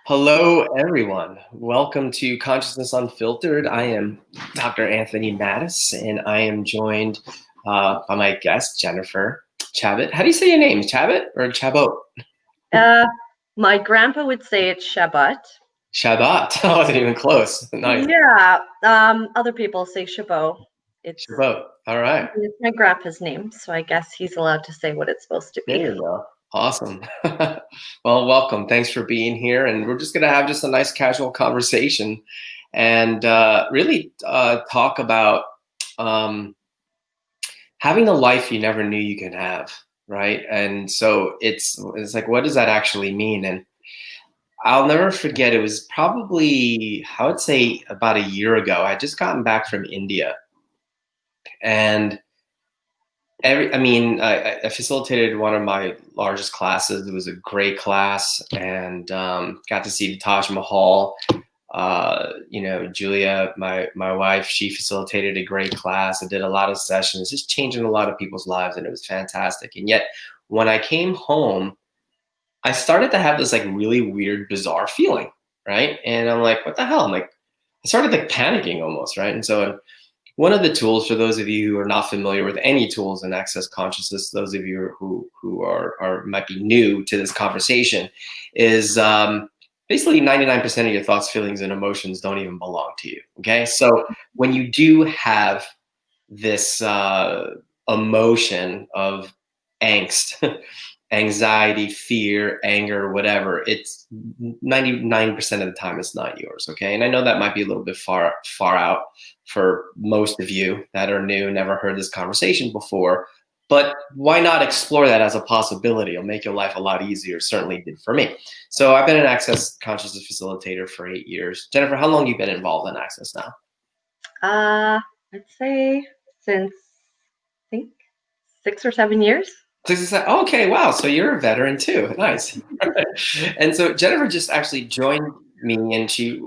Hello, everyone. Welcome to Consciousness Unfiltered. I am Dr. Anthony Mattis, and I am joined by my guest, Jennifer Chabot. How do you say your name? Chabot or Chabot? My grandpa would say it's Shabbat. Shabbat. I wasn't even close. Nice. Yeah. Other people say Chabot. It's Chabot. All right. my grandpa's name, so I guess he's allowed to say what it's supposed to There be. you go. Awesome. Well, welcome. Thanks for being here. And we're just going to have just a nice casual conversation and really talk about having a life you never knew you could have, right? And so it's like, what does that actually mean? And I'll never forget, it was probably, I would say about a year ago. I just gotten back from India, and I facilitated one of my largest classes. It was a great class, and got to see the Taj Mahal. Julia, my wife, she facilitated a great class. I did a lot of sessions, just changing a lot of people's lives, and it was fantastic. And yet, when I came home, I started to have this like really weird, bizarre feeling, right? And I'm like, what the hell? I started like panicking almost, right? And so one of the tools, for those of you who are not familiar with any tools in Access Consciousness, those of you who are might be new to this conversation, is basically 99% of your thoughts, feelings, and emotions don't even belong to you. Okay, so when you do have this emotion of angst, anxiety, fear, anger, whatever, it's 99% of the time it's not yours. Okay, and I know that might be a little bit far out for most of you that are new, never heard this conversation before. But why not explore that as a possibility? It'll make your life a lot easier. Certainly did for me. So I've been an Access Consciousness facilitator for 8 years. Jennifer, how long have you been involved in Access now? I'd say since I think 6 or 7 years. Okay, wow. So you're a veteran too. Nice. And so Jennifer just actually joined me, and she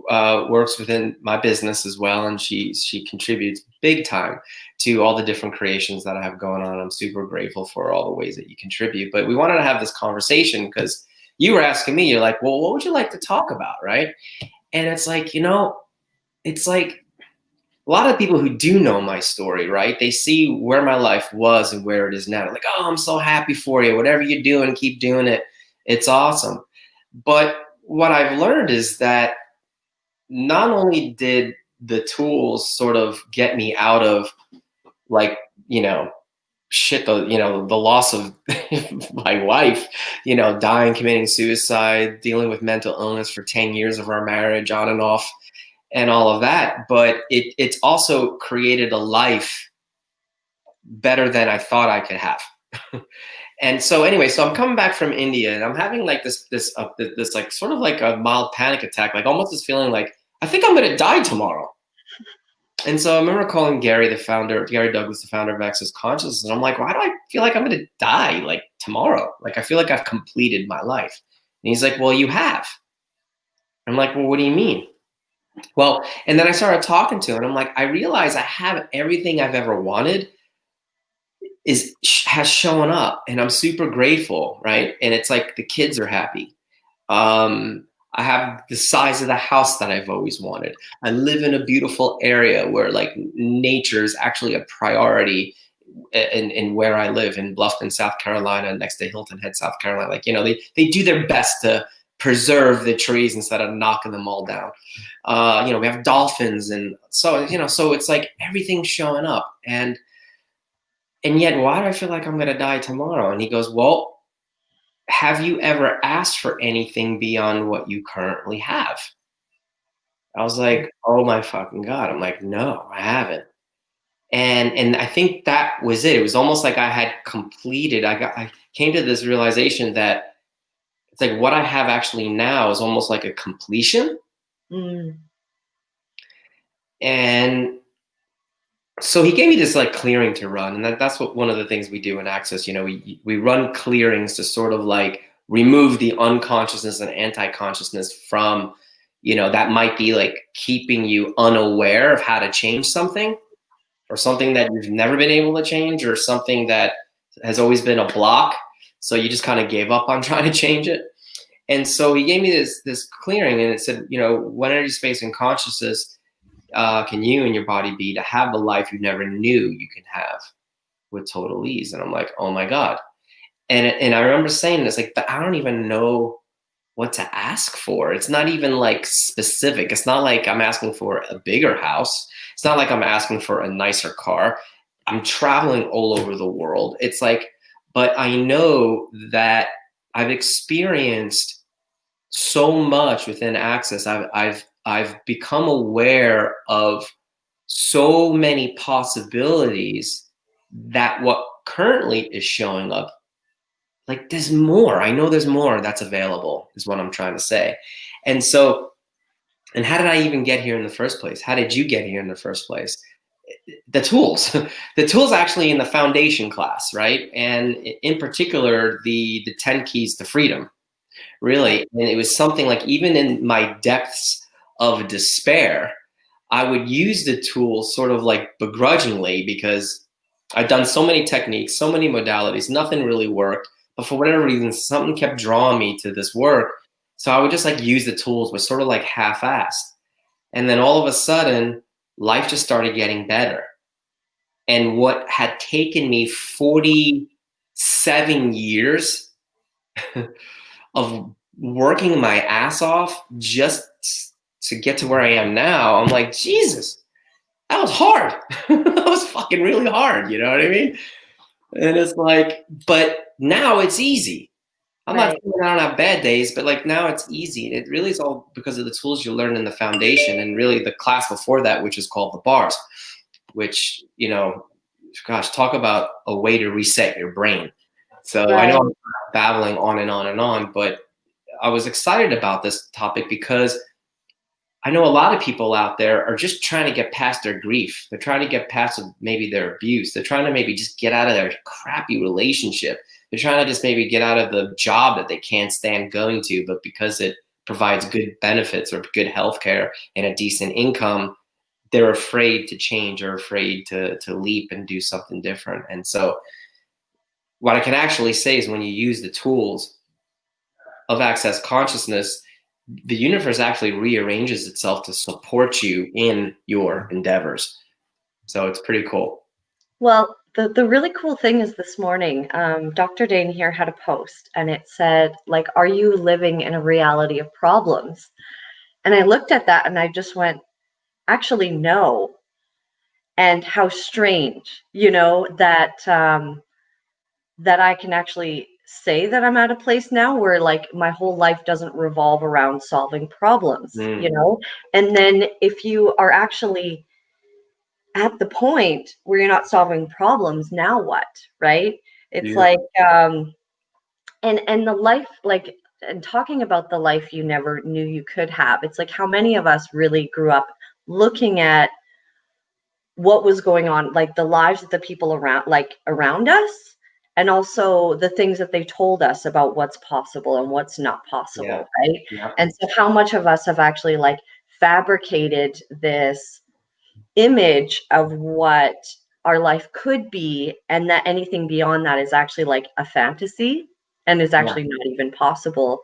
works within my business as well, and she contributes big time to all the different creations that I have going on. I'm super grateful for all the ways that you contribute. But we wanted to have this conversation because you were asking me, you're like, well, what would you like to talk about, right? And it's like, it's like a lot of people who do know my story, right? They see where my life was and where it is now. They're like, oh, I'm so happy for you. Whatever you're doing, keep doing it. It's awesome. But what I've learned is that not only did the tools sort of get me out of like, the loss of my wife, dying, committing suicide, dealing with mental illness for 10 years of our marriage, on and off, and all of that. But it's also created a life better than I thought I could have. And so anyway, so I'm coming back from India, and I'm having like this like sort of like a mild panic attack, like almost this feeling like I think I'm going to die tomorrow. And so I remember calling Gary Douglas, the founder of Access Consciousness, and I'm like, why do I feel like I'm going to die like tomorrow? Like I feel like I've completed my life. And he's like, well, you have. I'm like, well, what do you mean? Well, and then I started talking to him, and I'm like, I realize I have everything I've ever wanted has shown up, and I'm super grateful, right? And it's like the kids are happy. I have the size of the house that I've always wanted. I live in a beautiful area where like nature is actually a priority in where I live in Bluffton, South Carolina, next to Hilton Head, South Carolina. Like, they do their best to preserve the trees instead of knocking them all down. We have dolphins, and so, so it's like everything's showing up. And yet, why do I feel like I'm going to die tomorrow? And he goes, well, have you ever asked for anything beyond what you currently have? I was like, oh my fucking God. I'm like, no, I haven't. And I think that was it. It was almost like I had completed. I came to this realization that it's like what I have actually now is almost like a completion. And so he gave me this like clearing to run, and that's what one of the things we do in Access. We run clearings to sort of like remove the unconsciousness and anti-consciousness from, that might be like keeping you unaware of how to change something, or something that you've never been able to change, or something that has always been a block. So you just kind of gave up on trying to change it. And so he gave me this clearing, and it said, what energy, space, and consciousness can you and your body be to have the life you never knew you can have with total ease? And I'm like, oh my God. And I remember saying this, like, but I don't even know what to ask for. It's not even like specific. It's not like I'm asking for a bigger house. It's not like I'm asking for a nicer car. I'm traveling all over the world. It's like, but I know that I've experienced so much within Access. I've become aware of so many possibilities that what currently is showing up, like, there's more. I know there's more that's available, is what I'm trying to say. And so, and how did I even get here in the first place? How did you get here in the first place? The tools. The tools actually in the foundation class, right? And in particular, the 10 keys to freedom, really. And it was something like, even in my depths of despair, I would use the tools sort of like begrudgingly, because I'd done so many techniques, so many modalities, nothing really worked. But for whatever reason, something kept drawing me to this work. So I would just like use the tools, but sort of like half-assed. And then all of a sudden, life just started getting better. And what had taken me 47 years of working my ass off just to get to where I am now, I'm like, Jesus, that was hard. That was fucking really hard. You know what I mean? And it's like, but now it's easy. I'm not Right. saying I don't have bad days, but like now it's easy. And it really is all because of the tools you learn in the foundation, and really the class before that, which is called the bars, which, gosh, talk about a way to reset your brain. So I know Right. I'm babbling on and on and on, but I was excited about this topic because I know a lot of people out there are just trying to get past their grief. They're trying to get past maybe their abuse. They're trying to maybe just get out of their crappy relationship. They're trying to just maybe get out of the job that they can't stand going to, but because it provides good benefits or good health care and a decent income, they're afraid to change or afraid to leap and do something different. And so what I can actually say is, when you use the tools of Access Consciousness, the universe actually rearranges itself to support you in your endeavors. So it's pretty cool. Well, the really cool thing is, this morning, Dr. Dane here had a post, and it said, like, are you living in a reality of problems? And I looked at that and I just went, actually, no. And how strange, that I can actually say that I'm at a place now where, like, my whole life doesn't revolve around solving problems. Mm, And then if you are actually at the point where you're not solving problems, now what, right? It's like, beautiful. and the life, like, and talking about the life you never knew you could have, it's like, how many of us really grew up looking at what was going on, like the lives of the people around us, and also the things that they told us about what's possible and what's not Yeah. possible, right? Yeah. And so how much of us have actually, like, fabricated this image of what our life could be, and that anything beyond that is actually like a fantasy and is Yeah. actually not even possible.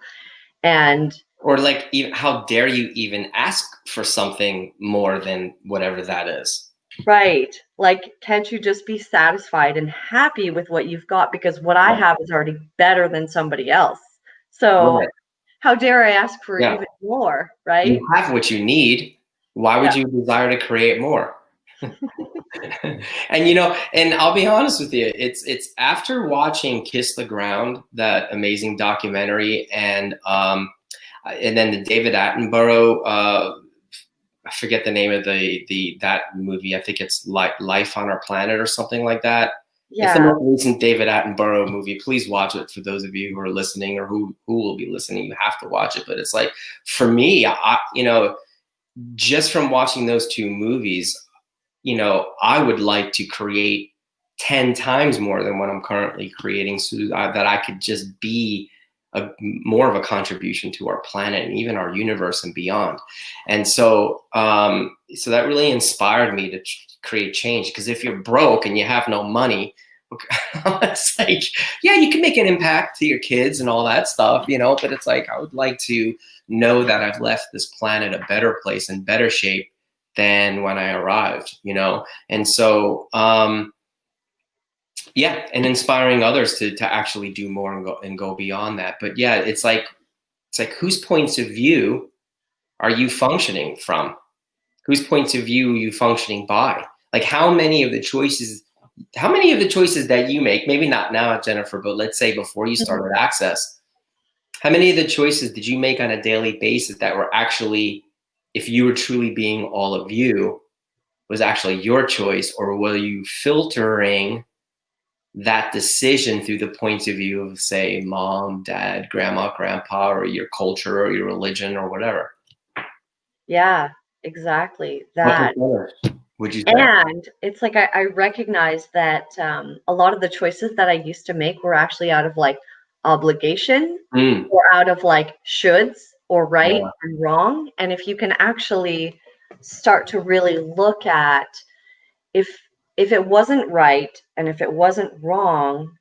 And Or like, even, how dare you even ask for something more than whatever that is? right, like, can't you just be satisfied and happy with what you've got, because what I Yeah. have is already better than somebody else. So Right. how dare I ask for Yeah. even more, right? You have what you need. Why would Yeah. you desire to create more? And and I'll be honest with you, it's after watching Kiss the Ground, that amazing documentary, and then the David Attenborough, I forget the name of the that movie. I think it's like Life on Our Planet or something like that. It's the Yeah. most recent David Attenborough movie. Please watch it. For those of you who are listening, or who will be listening, you have to watch it. But it's like, for me, just from watching those two movies, I would like to create 10 times more than what I'm currently creating, so that I could just be more of a contribution to our planet and even our universe and beyond. And so that really inspired me to create change. Because if you're broke and you have no money, It's like, yeah, you can make an impact to your kids and all that stuff, you know, but it's like, I would like to know that I've left this planet a better place in better shape than when I arrived, you know? And so, yeah, and inspiring others to actually do more and go beyond that. But yeah, it's like whose points of view are you functioning from? Whose points of view are you functioning by? Like how many of the choices that you make, maybe not now, Jennifer, but let's say before you Mhm. started Access, how many of the choices did you make on a daily basis that were actually, if you were truly being all of you, was actually your choice, or were you filtering that decision through the points of view of, say, mom, dad, grandma, grandpa, or your culture or your religion or whatever? Yeah, exactly What that. percentage would you say? And it's like I recognize that a lot of the choices that I used to make were actually out of like obligation Mm, or out of like shoulds or right yeah, and wrong. And if you can actually start to really look at if if it wasn't right and if it wasn't wrong,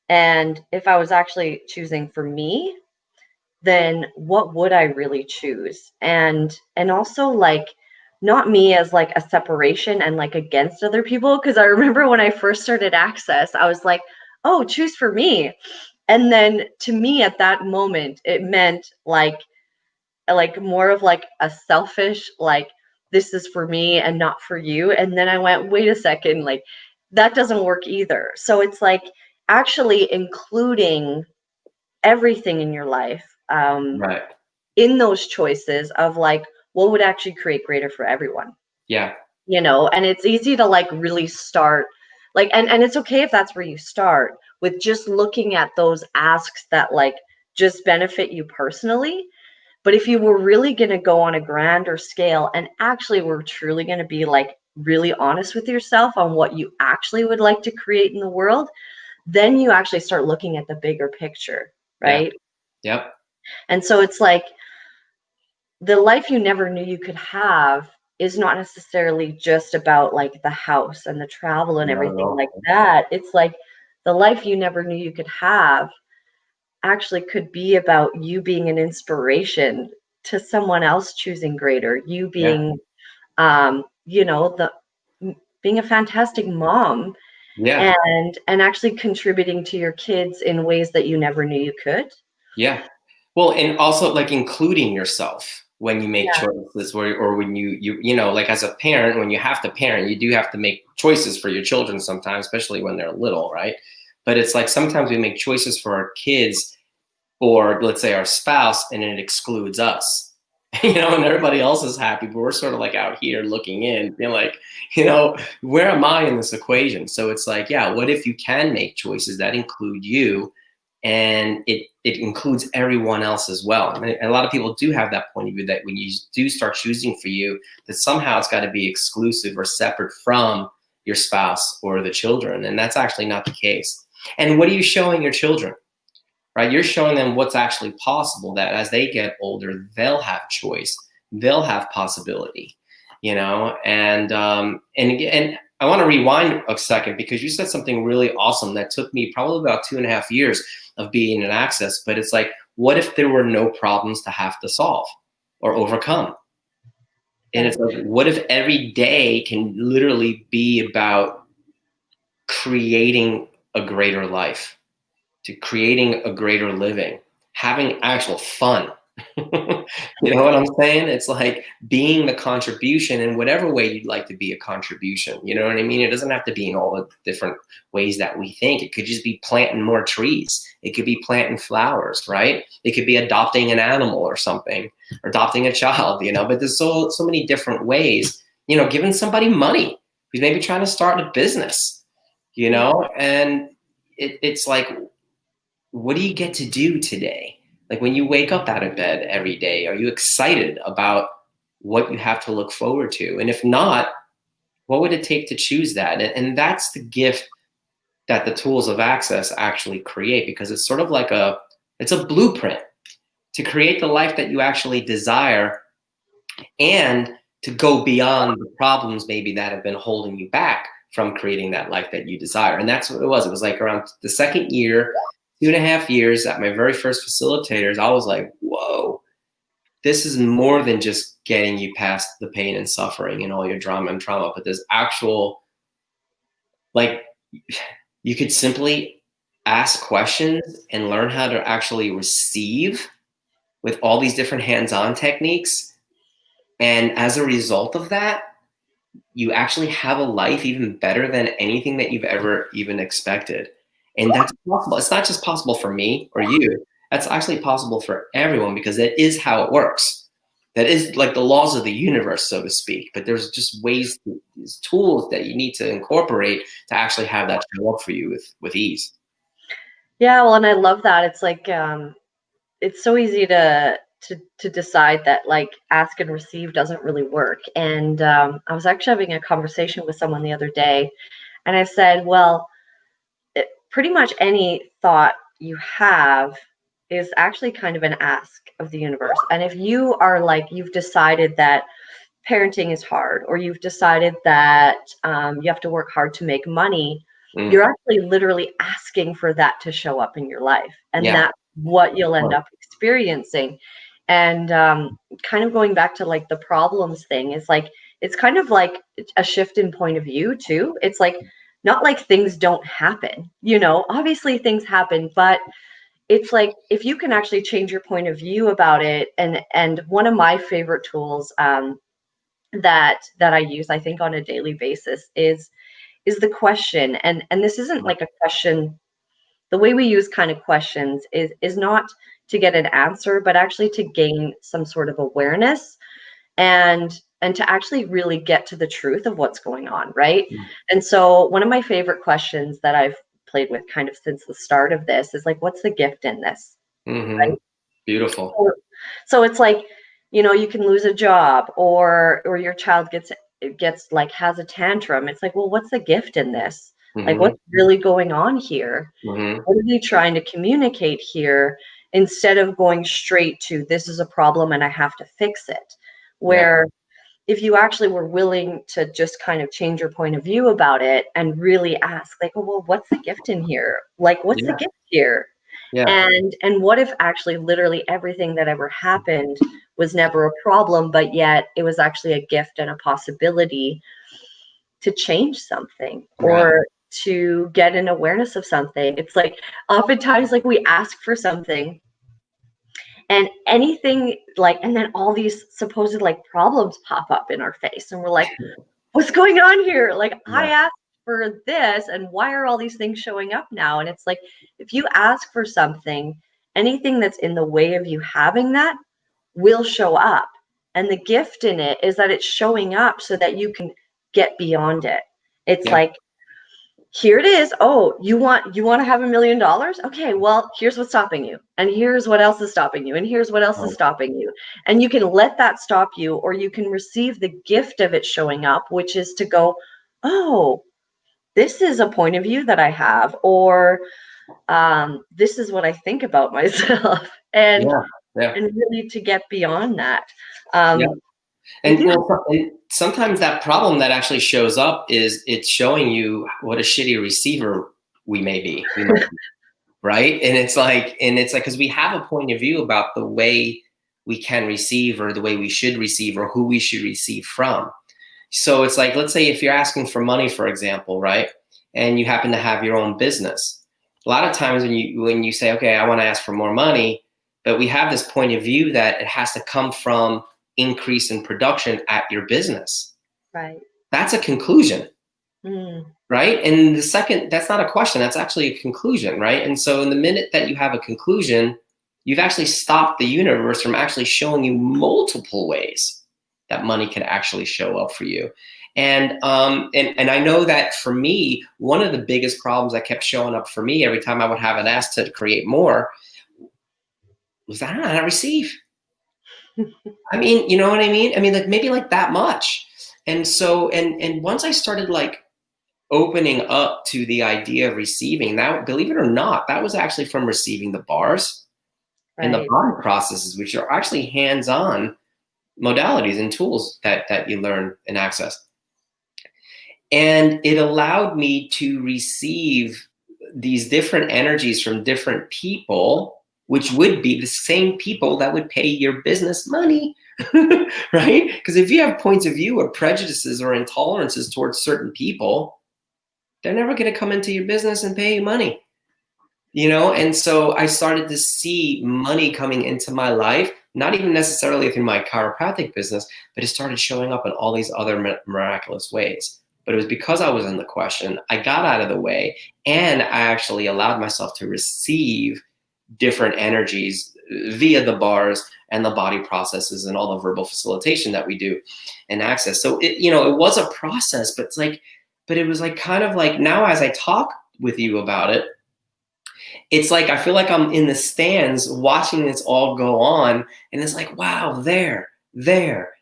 and if I was actually choosing for me, then what would I really choose? And also like not me as like a separation and like against other people, because I remember when I first started Access, I was like, "Oh, choose for me." And then to me at that moment, it meant like more of like a selfish like this is for me and not for you. And then I went, "Wait a second, like that doesn't work either." So it's like actually including everything in your life right. in those choices of like what would actually create greater for everyone, Yeah, and it's easy to like really start like and it's okay if that's where you start with just looking at those asks that like just benefit you personally. But if you were really going to go on a grander scale and actually were truly going to be like really honest with yourself on what you actually would like to create in the world, then you actually start looking at the bigger picture, yeah, right? yep. And so it's like the life you never knew you could have is not necessarily just about like the house and the travel and Not at everything like all. that. It's like the life you never knew you could have actually could be about you being an inspiration to someone else choosing greater, you Yeah, being the being a fantastic mom yeah, and actually contributing to your kids in ways that you never knew you could. yeah. Well, and also like including yourself when you make Yeah. choices, or when you know, like as a parent, when you have to parent, you do have to make choices for your children sometimes, especially when they're little, right? But it's like sometimes we make choices for our kids or let's say our spouse, and it excludes us. You know, and everybody else is happy, but we're sort of like out here looking in, being like, you know, where am I in this equation? So it's like, yeah, what if you can make choices that include you, and it includes everyone else as well? And a lot of people do have that point of view that when you do start choosing for you, that somehow it's got to be exclusive or separate from your spouse or the children, and that's actually not the case. And what are you showing your children? Right? You're showing them what's actually possible, that as they get older, they'll have choice, they'll have possibility, you know? And again, I want to rewind a second because you said something really awesome that took me probably about 2.5 years of being in Access. But it's like, what if there were no problems to have to solve or overcome? And Yeah. it's like, what if every day can literally be about creating a greater life, to creating a greater living, having actual fun. You know what I'm saying? It's like being the contribution in whatever way you'd like to be a contribution. You know what I mean? It doesn't have to be in all the different ways that we think. It could just be planting more trees. It could be planting flowers, right? It could be adopting an animal or something, or adopting a child, you know, but there's so many different ways, you know, giving somebody money who's maybe trying to start a business, you Yeah. know, and it's like, what do you get to do today? Like when you wake up out of bed every day, are you excited about what you have to look forward to? And if not, what would it take to choose that? And that's the gift that the tools of Access actually create, because it's sort of like it's a blueprint to create the life that you actually desire, and to go beyond the problems maybe that have been holding you back from creating that life that you desire. And that's what it was. It was like around the second year, 2.5 years at my very first facilitators, I was like, whoa, this is more than just getting you past the pain and suffering and all your drama and trauma, but there's actual, like, you could simply ask questions and learn how to actually receive with all these different hands-on techniques. And as a result of that, you actually have a life even better than anything that you've ever even expected. And that's possible. It's not just possible for me or you. That's actually possible for everyone, because that is how it works. That is like the laws of the universe, so to speak. But there's just ways, these tools that you need to incorporate to actually have that show up for you with ease. Yeah, well, and I love that. It's like it's so easy to decide that like ask and receive doesn't really work. And I was actually having a conversation with someone the other day, and I said, well, pretty much any thought you have is actually kind of an ask of the universe. And if you are like, you've decided that parenting is hard, or you've decided that you have to work hard to make money, you're actually literally asking for that to show up in your life. And Yeah. that's what you'll end up experiencing. And kind of going back to like the problems thing is like, it's kind of like a shift in point of view too. It's like, not like things don't happen, obviously things happen, but it's like if you can actually change your point of view about it. And one of my favorite tools that I use, I think, on a daily basis is the question. And this isn't like a question. The way we use kind of questions is not to get an answer, but actually to gain some sort of awareness and to actually really get to the truth of what's going on, right? And so one of my favorite questions that I've played with kind of since the start of this is like, what's the gift in this? Right? Beautiful. So it's like, you can lose a job, or your child gets like has a tantrum. It's like, well, what's the gift in this? Like, what's really going on here? What are they trying to communicate here? Instead of going straight to, this is a problem and I have to fix it. Where if you actually were willing to just kind of change your point of view about it and really ask, like, oh, well, what's the gift in here? Like, what's the gift here? And what if actually literally everything that ever happened was never a problem, but yet it was actually a gift and a possibility to change something, or to get an awareness of something. It's like oftentimes like we ask for something and anything like, and then all these supposed like problems pop up in our face and we're like, what's going on here? Like, I asked for this, and why are all these things showing up now? And it's like, if you ask for something, anything that's in the way of you having that will show up. And the gift in it is that it's showing up so that you can get beyond it. It's like, here it is. Oh, you want to have $1 million? Okay, well, here's what's stopping you. And here's what else is stopping you. And here's what else is stopping you. And you can let that stop you, or you can receive the gift of it showing up, which is to go, oh, this is a point of view that I have, or this is what I think about myself. And really to get beyond that. And well, sometimes that problem that actually shows up is it's showing you what a shitty receiver we might be, right? And it's like, because we have a point of view about the way we can receive, or the way we should receive, or who we should receive from. So it's like, let's say if you're asking for money, for example, right? And you happen to have your own business. A lot of times when you say, okay, I want to ask for more money, but we have this point of view that it has to come from increase in production at your business. Right. That's a conclusion. Right. And the second, that's not a question, that's actually a conclusion. Right. And so in the minute that you have a conclusion, you've actually stopped the universe from actually showing you multiple ways that money can actually show up for you. And I know that for me, one of the biggest problems that kept showing up for me every time I would have an ask to create more was that I don't know how to receive. I mean, you know what I mean? I mean, like maybe like that much. And so, and once I started like opening up to the idea of receiving, that, believe it or not, that was actually from receiving the bars and the bond processes, which are actually hands-on modalities and tools that you learn and access. And it allowed me to receive these different energies from different people, which would be the same people that would pay your business money, right? Because if you have points of view or prejudices or intolerances towards certain people, they're never going to come into your business and pay you money, you know? And so I started to see money coming into my life, not even necessarily through my chiropractic business, but it started showing up in all these other miraculous ways. But it was because I was in the question, I got out of the way, and I actually allowed myself to receive different energies via the bars and the body processes and all the verbal facilitation that we do and access. So it, you know, it was a process, but it's like, but it was like kind of like now as I talk with you about it, it's like I feel like I'm in the stands watching this all go on, and it's like, wow, there, there.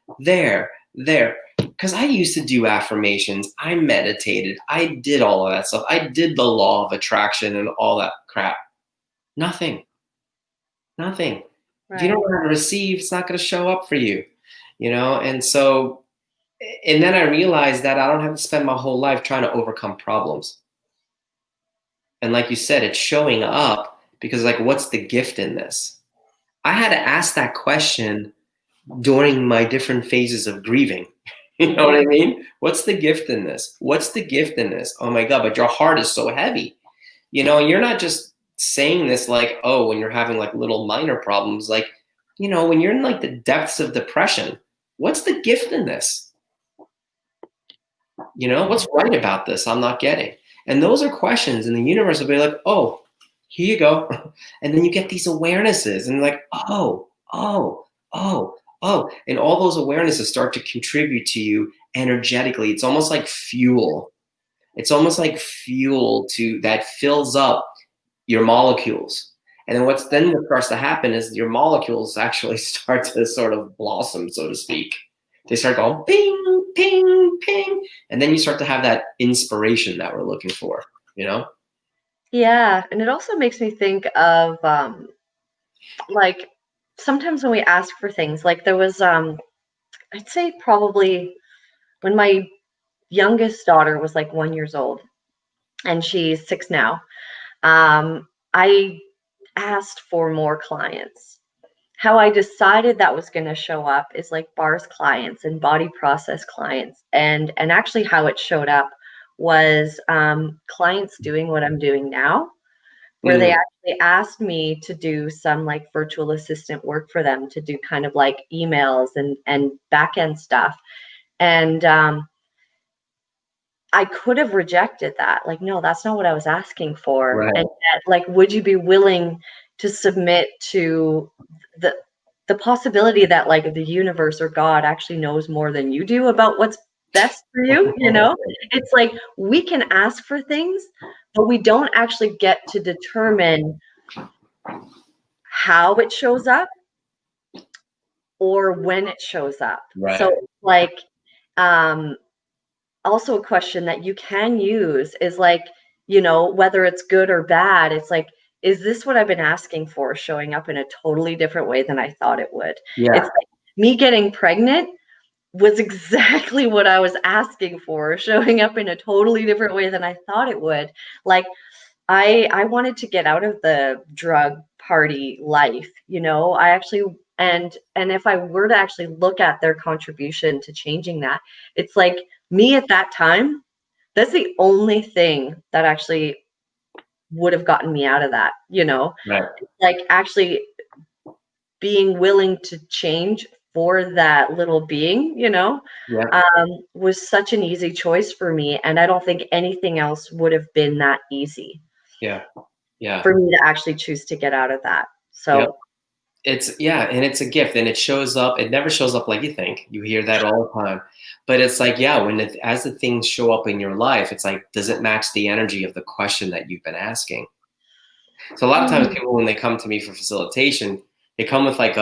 Because I used to do affirmations, I meditated, I did all of that stuff, I did the law of attraction and all that crap. Nothing. If you don't Right. know how to receive, it's not going to show up for you, you know? And so, and then I realized that I don't have to spend my whole life trying to overcome problems. And like you said, it's showing up because, like, what's the gift in this? I had to ask that question during my different phases of grieving. You know what I mean? What's the gift in this? What's the gift in this? Oh my God, but your heart is so heavy. You know, you're not just saying this like, oh, when you're having like little minor problems, like, you know, when you're in like the depths of depression, what's the gift in this? You know, what's right about this? I'm not getting. And those are questions, and the universe will be like, oh, here you go. And then you get these awarenesses, and like, oh. And all those awarenesses start to contribute to you energetically. It's almost like fuel. It's almost like fuel to that fills up your molecules. And then what starts to happen is your molecules actually start to sort of blossom, so to speak. They start going ping, ping, ping. And then you start to have that inspiration that we're looking for, you know? Yeah, and it also makes me think of like sometimes when we ask for things, like there was I'd say probably when my youngest daughter was like 1 years old, and she's 6 now. I asked for more clients. How I decided that was going to show up is like bars clients and body process clients, and actually how it showed up was clients doing what I'm doing now, where they Mm, actually asked me to do some like virtual assistant work for them to do kind of like emails and back end stuff. And I could have rejected that. Like, no, that's not what I was asking for. right. And yet, like, would you be willing to submit to the the possibility that like the universe or God actually knows more than you do about what's best for you, you know? It's like we can ask for things, but we don't actually get to determine how it shows up or when it shows up. So Right. like um also a question that you can use is like, you know, whether it's good or bad, it's like, is this what I've been asking for showing up in a totally different way than I thought it would? It's Yeah. like me getting pregnant was exactly what I was asking for, showing up in a totally different way than I thought it would. Like I wanted to get out of the drug party life, you know. I actually and if I were to actually look at their contribution to changing that, it's like me at that time, that's the only thing that actually would have gotten me out of that, you know. Right. Like actually being willing to change for that little being, you know, Yeah. was such an easy choice for me, and I don't think anything else would have been that easy Yeah. Yeah. for me to actually choose to get out of that. Yeah. So, It's yeah, and it's a gift, and it shows up. It never shows up like you think. You hear that all the time, but it's like, yeah, when as the things show up in your life, it's like, does it match the energy of the question that you've been asking? So a lot of times, mm, people when they come to me for facilitation, they come with like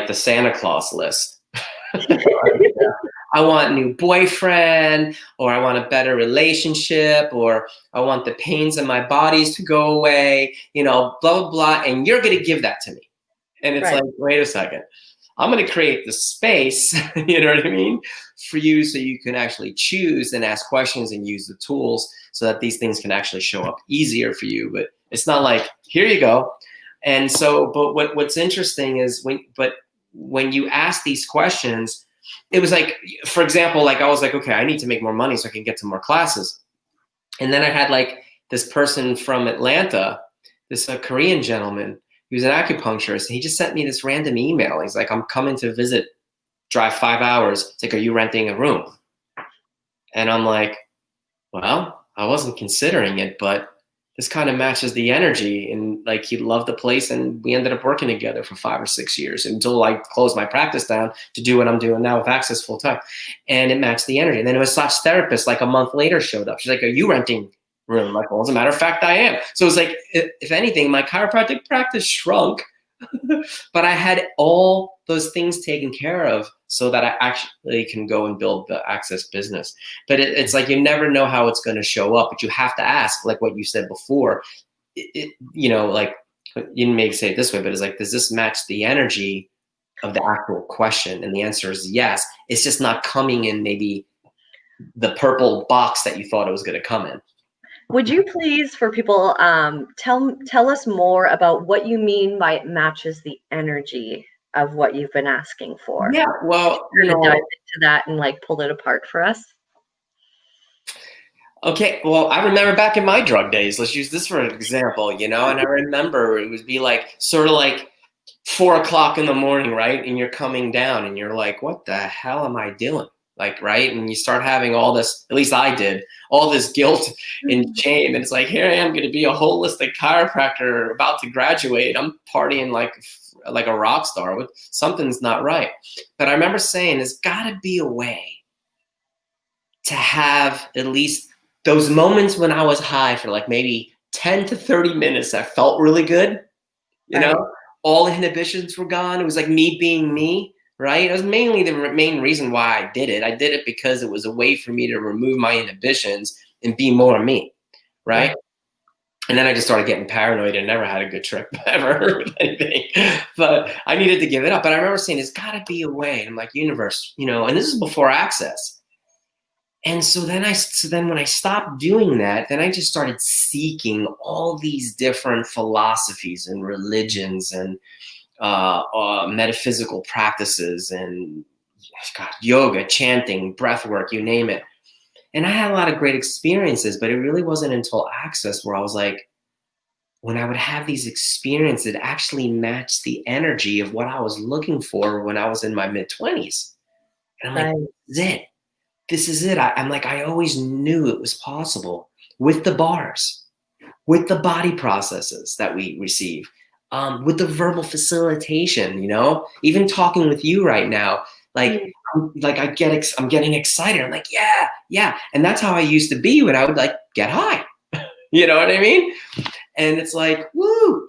the Santa Claus list. I want a new boyfriend, or I want a better relationship, or I want the pains in my bodies to go away, you know, blah, blah, blah. And you're going to give that to me. And it's right. like, wait a second. I'm going to create the space, you know what I mean, for you so you can actually choose and ask questions and use the tools so that these things can actually show up easier for you. But it's not like, here you go. And so, but what's interesting is when you ask these questions, it was like, for example, like I was like, okay, I need to make more money so I can get to more classes. And then I had like this person from Atlanta, this Korean gentleman. He was an acupuncturist. And he just sent me this random email. He's like, I'm coming to visit, drive 5 hours. It's like, are you renting a room? And I'm like, well, I wasn't considering it, but this kind of matches the energy. And like, he loved the place, and we ended up working together for 5 or 6 years until I closed my practice down to do what I'm doing now with Access full time. And it matched the energy. And then a massage therapist, like a month later, showed up. She's like, are you renting room? I'm like, well, as a matter of fact, I am. So it was like, if anything, my chiropractic practice shrunk, but I had all those things taken care of so that I actually can go and build the Access business. But it's like, you never know how it's going to show up, but you have to ask, like what you said before, you know, like you may say it this way, but it's like, does this match the energy of the actual question? And the answer is yes. It's just not coming in maybe the purple box that you thought it was going to come in. Would you please, for people, tell us more about what you mean by it matches the energy of what you've been asking for? Yeah, well, you know, dive into that and like pull it apart for us. Okay, well, I remember back in my drug days, let's use this for an example, you know, and I remember it would be like sort of like 4 o'clock in the morning, right? And you're coming down and you're like, what the hell am I doing? Like, right? And you start having all this, at least I did, all this guilt and shame. And it's like, here I am going to be a holistic chiropractor about to graduate. I'm partying like a rock star. Something's not right. But I remember saying, there's got to be a way to have at least those moments when I was high for like maybe 10 to 30 minutes that felt really good. You know, all inhibitions were gone. It was like me being me. Right? It was mainly the main reason why I did it. I did it because it was a way for me to remove my inhibitions and be more me, right? And then I just started getting paranoid and never had a good trip ever with anything. But I needed to give it up. But I remember saying, there's got to be a way. And I'm like, universe, you know, and this is before Access. And so then when I stopped doing that, then I just started seeking all these different philosophies and religions and metaphysical practices and yoga, chanting, breath work, you name it. And I had a lot of great experiences, but it really wasn't until Access where I was like, when I would have these experiences, it actually matched the energy of what I was looking for when I was in my mid-20s. And I'm like, this is it. This is it. I'm like, I always knew it was possible with the bars, with the body processes that we receive. With the verbal facilitation, you know, even talking with you right now, like I'm getting excited. I'm like, yeah. And that's how I used to be when I would like get high, you know what I mean? And it's like, woo.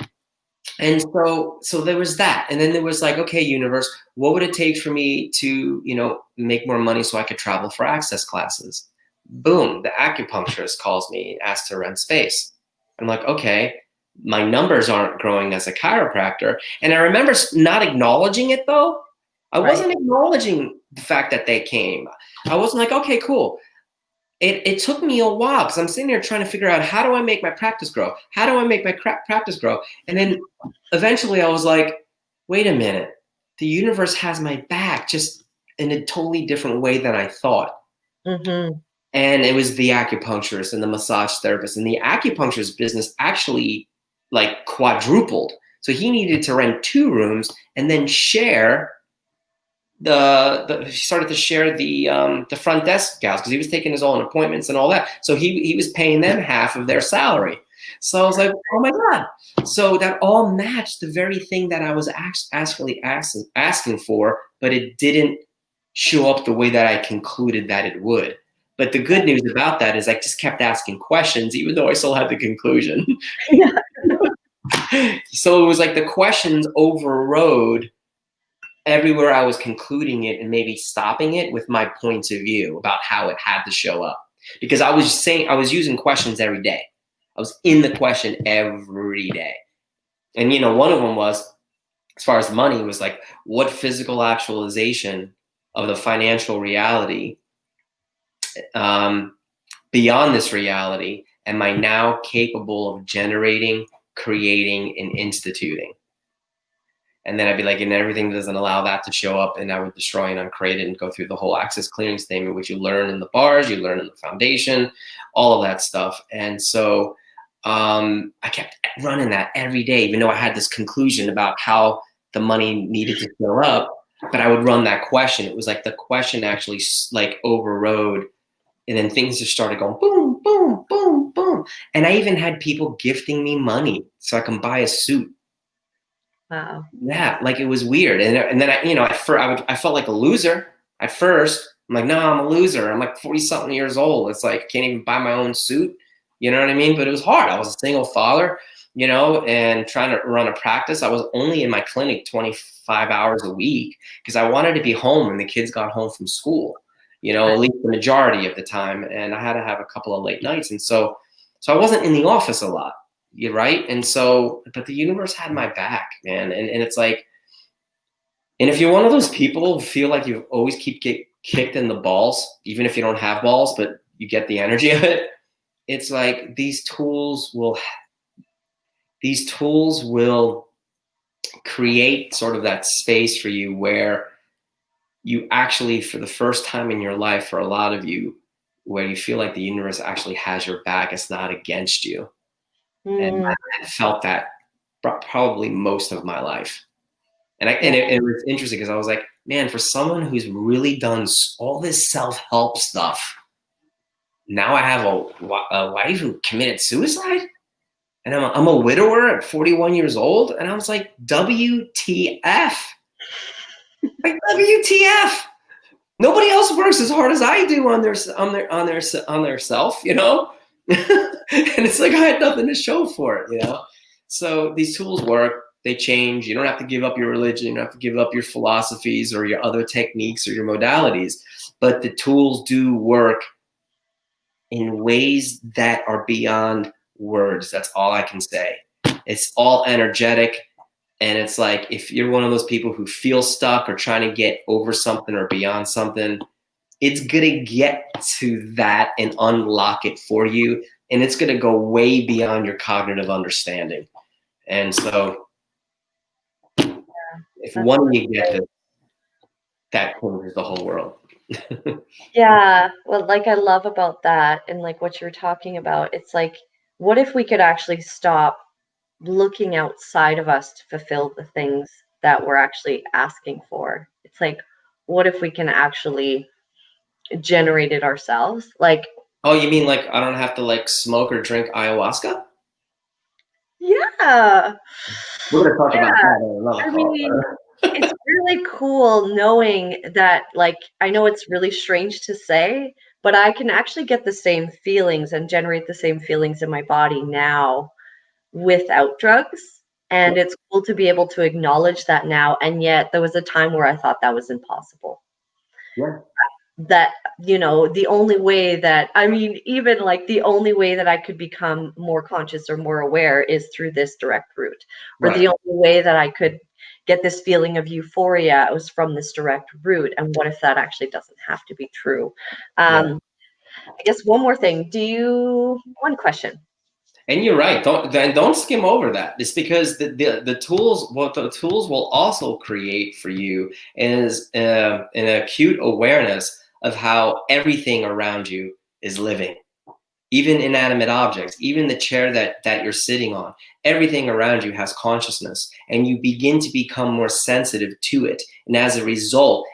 And so there was that. And then there was like, okay, universe, what would it take for me to, you know, make more money so I could travel for Access classes? Boom. The acupuncturist calls me, asks to rent space. I'm like, okay. My numbers aren't growing as a chiropractor. And I remember not acknowledging it though. I wasn't acknowledging the fact that they came. I wasn't like, okay, cool. It took me a while because I'm sitting here trying to figure out, how do I make my practice grow? How do I make my practice grow? And then eventually I was like, wait a minute. The universe has my back, just in a totally different way than I thought. Mm-hmm. And it was the acupuncturist and the massage therapist, and the acupuncturist business actually like quadrupled. So he needed to rent 2 rooms and then share he started to share the front desk gals because he was taking his own appointments and all that. So he was paying them half of their salary. So I was like, oh my God. So that all matched the very thing that I was actually asking for, but it didn't show up the way that I concluded that it would. But the good news about that is I just kept asking questions, even though I still had the conclusion. So it was like the questions overrode everywhere I was concluding it and maybe stopping it with my points of view about how it had to show up. Because I was using questions every day. I was in the question every day. And, you know, one of them was, as far as money was like, what physical actualization of the financial reality, um, beyond this reality, am I now capable of generating, creating, and instituting? And then I'd be like, and everything doesn't allow that to show up, and I would destroy and uncreate it and go through the whole access clearing statement, which you learn in the bars, you learn in the foundation, all of that stuff. And so I kept running that every day, even though I had this conclusion about how the money needed to fill up. But I would run that question. It was like the question actually like overrode, and then things just started going boom, boom, boom, boom. And I even had people gifting me money so I can buy a suit. Wow. Yeah, like it was weird. And then I, I felt like a loser at first. I'm like, no, I'm a loser. I'm like 40 something years old. It's like, can't even buy my own suit. You know what I mean? But it was hard. I was a single father, and trying to run a practice. I was only in my clinic 25 hours a week because I wanted to be home when the kids got home from school, at least the majority of the time. And I had to have a couple of late nights. And so I wasn't in the office a lot. You're right. And so, but the universe had my back, man. And it's like, and if you're one of those people who feel like you always get kicked in the balls, even if you don't have balls, but you get the energy of it, it's like these tools will create sort of that space for you where you actually, for the first time in your life, for a lot of you, where you feel like the universe actually has your back, it's not against you. And I felt that probably most of my life. And it was interesting because I was like, man, for someone who's really done all this self-help stuff, now I have a wife who committed suicide, and I'm a widower at 41 years old, and I was like, WTF? Like WTF? Nobody else works as hard as I do on their self, and it's like I had nothing to show for it, So these tools work, they change. You don't have to give up your religion, you don't have to give up your philosophies or your other techniques or your modalities, but the tools do work in ways that are beyond words. That's all I can say. It's all energetic. And it's like, if you're one of those people who feel stuck or trying to get over something or beyond something, it's going to get to that and unlock it for you. And it's going to go way beyond your cognitive understanding. And so if one of you get it, that changes the whole world. Yeah. Well, like I love about that and like what you're talking about, it's like, what if we could actually stop looking outside of us to fulfill the things that we're actually asking for? It's like, what if we can actually generate it ourselves? Like, oh, you mean like I don't have to like smoke or drink ayahuasca? yeah. We're going to talk Yeah. about that in another I call. mean, it's really cool knowing that, like, I know it's really strange to say, but I can actually get the same feelings and generate the same feelings in my body now without drugs. And it's cool to be able to acknowledge that now. And yet there was a time where I thought that was impossible. Yeah. That, the only way that, I mean, even like the only way that I could become more conscious or more aware is through this direct route. Or Right. the only way that I could get this feeling of euphoria was from this direct route. And what if that actually doesn't have to be true? Yeah. I guess one more thing. One question. And you're right. Don't skim over that. It's because the tools, what the tools will also create for you is an acute awareness of how everything around you is living, even inanimate objects, even the chair that you're sitting on. Everything around you has consciousness, and you begin to become more sensitive to it. And as a result,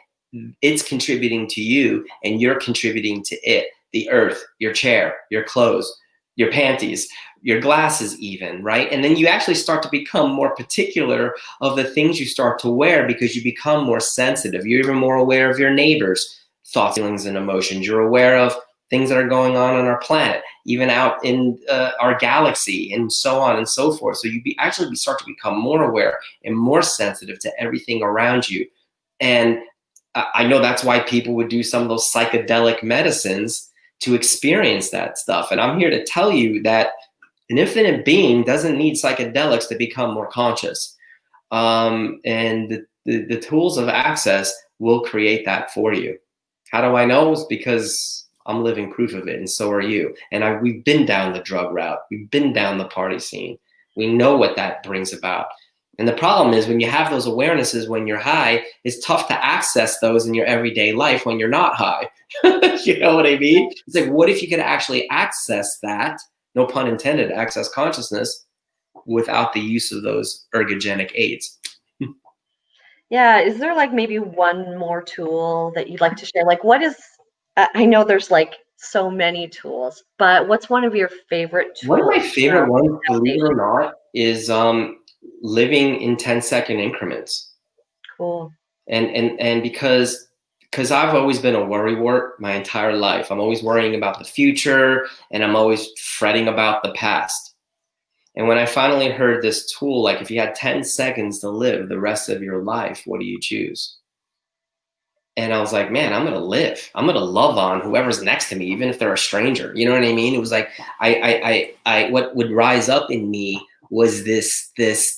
it's contributing to you, and you're contributing to it. The earth, your chair, your clothes, your panties, your glasses even, right? And then you actually start to become more particular of the things you start to wear because you become more sensitive. You're even more aware of your neighbors' thoughts, feelings, and emotions. You're aware of things that are going on our planet, even out in our galaxy, and so on and so forth. So you actually start to become more aware and more sensitive to everything around you. And I know that's why people would do some of those psychedelic medicines to experience that stuff. And I'm here to tell you that an infinite being doesn't need psychedelics to become more conscious. and the tools of access will create that for you. How do I know? It's because I'm living proof of it, and so are you. And we've been down the drug route. We've been down the party scene. We know what that brings about. And the problem is when you have those awarenesses when you're high, it's tough to access those in your everyday life when you're not high. You know what I mean? It's like, what if you could actually access that, no pun intended, access consciousness without the use of those ergogenic aids? Yeah, is there like maybe one more tool that you'd like to share? Like what is I know there's like so many tools, but what's one of your favorite One of my tools favorite ones, believe it foundation? or not, is living in 10-second increments. Cool. And because I've always been a worrywart my entire life. I'm always worrying about the future, and I'm always fretting about the past. And when I finally heard this tool, like if you had 10 seconds to live the rest of your life, what do you choose? And I was like, man, I'm gonna live. I'm gonna love on whoever's next to me, even if they're a stranger. You know what I mean? It was like what would rise up in me was this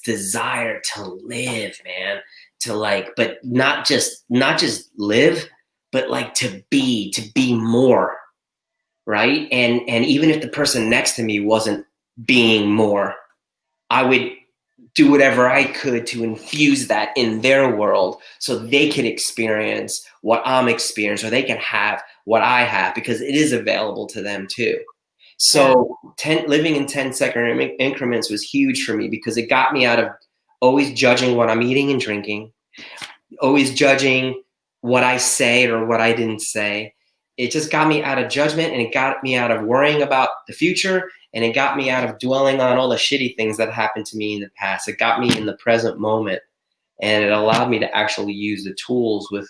desire to live, man. To like, but not just live, but like to be more, right? And even if the person next to me wasn't being more, I would do whatever I could to infuse that in their world so they can experience what I'm experiencing, or they can have what I have, because it is available to them too. Yeah. So living in 10-second increments was huge for me because it got me out of always judging what I'm eating and drinking, always judging what I say or what I didn't say. It just got me out of judgment, and it got me out of worrying about the future, and it got me out of dwelling on all the shitty things that happened to me in the past. It got me in the present moment, and it allowed me to actually use the tools with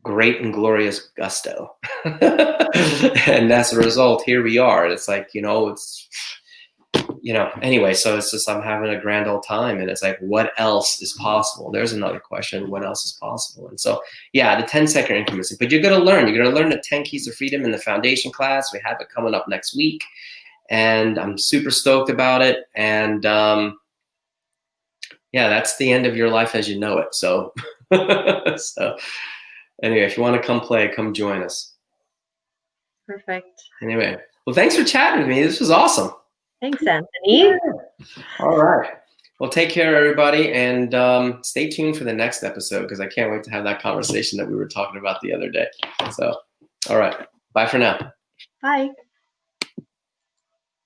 great and glorious gusto. And as a result, here we are. It's like, anyway, so it's just I'm having a grand old time, and it's like, what else is possible? There's another question: what else is possible? And so, yeah, the 10-second increments. But you're gonna learn. You're gonna learn the 10 keys to freedom in the foundation class. We have it coming up next week, and I'm super stoked about it. And yeah, that's the end of your life as you know it. So, so anyway, if you want to come play, come join us. Perfect. Anyway, well, thanks for chatting with me. This was awesome. Thanks, Yeah. Anthony. All right. Well, take care, everybody, and stay tuned for the next episode because I can't wait to have that conversation that we were talking about the other day. So, all right. Bye for now. Bye.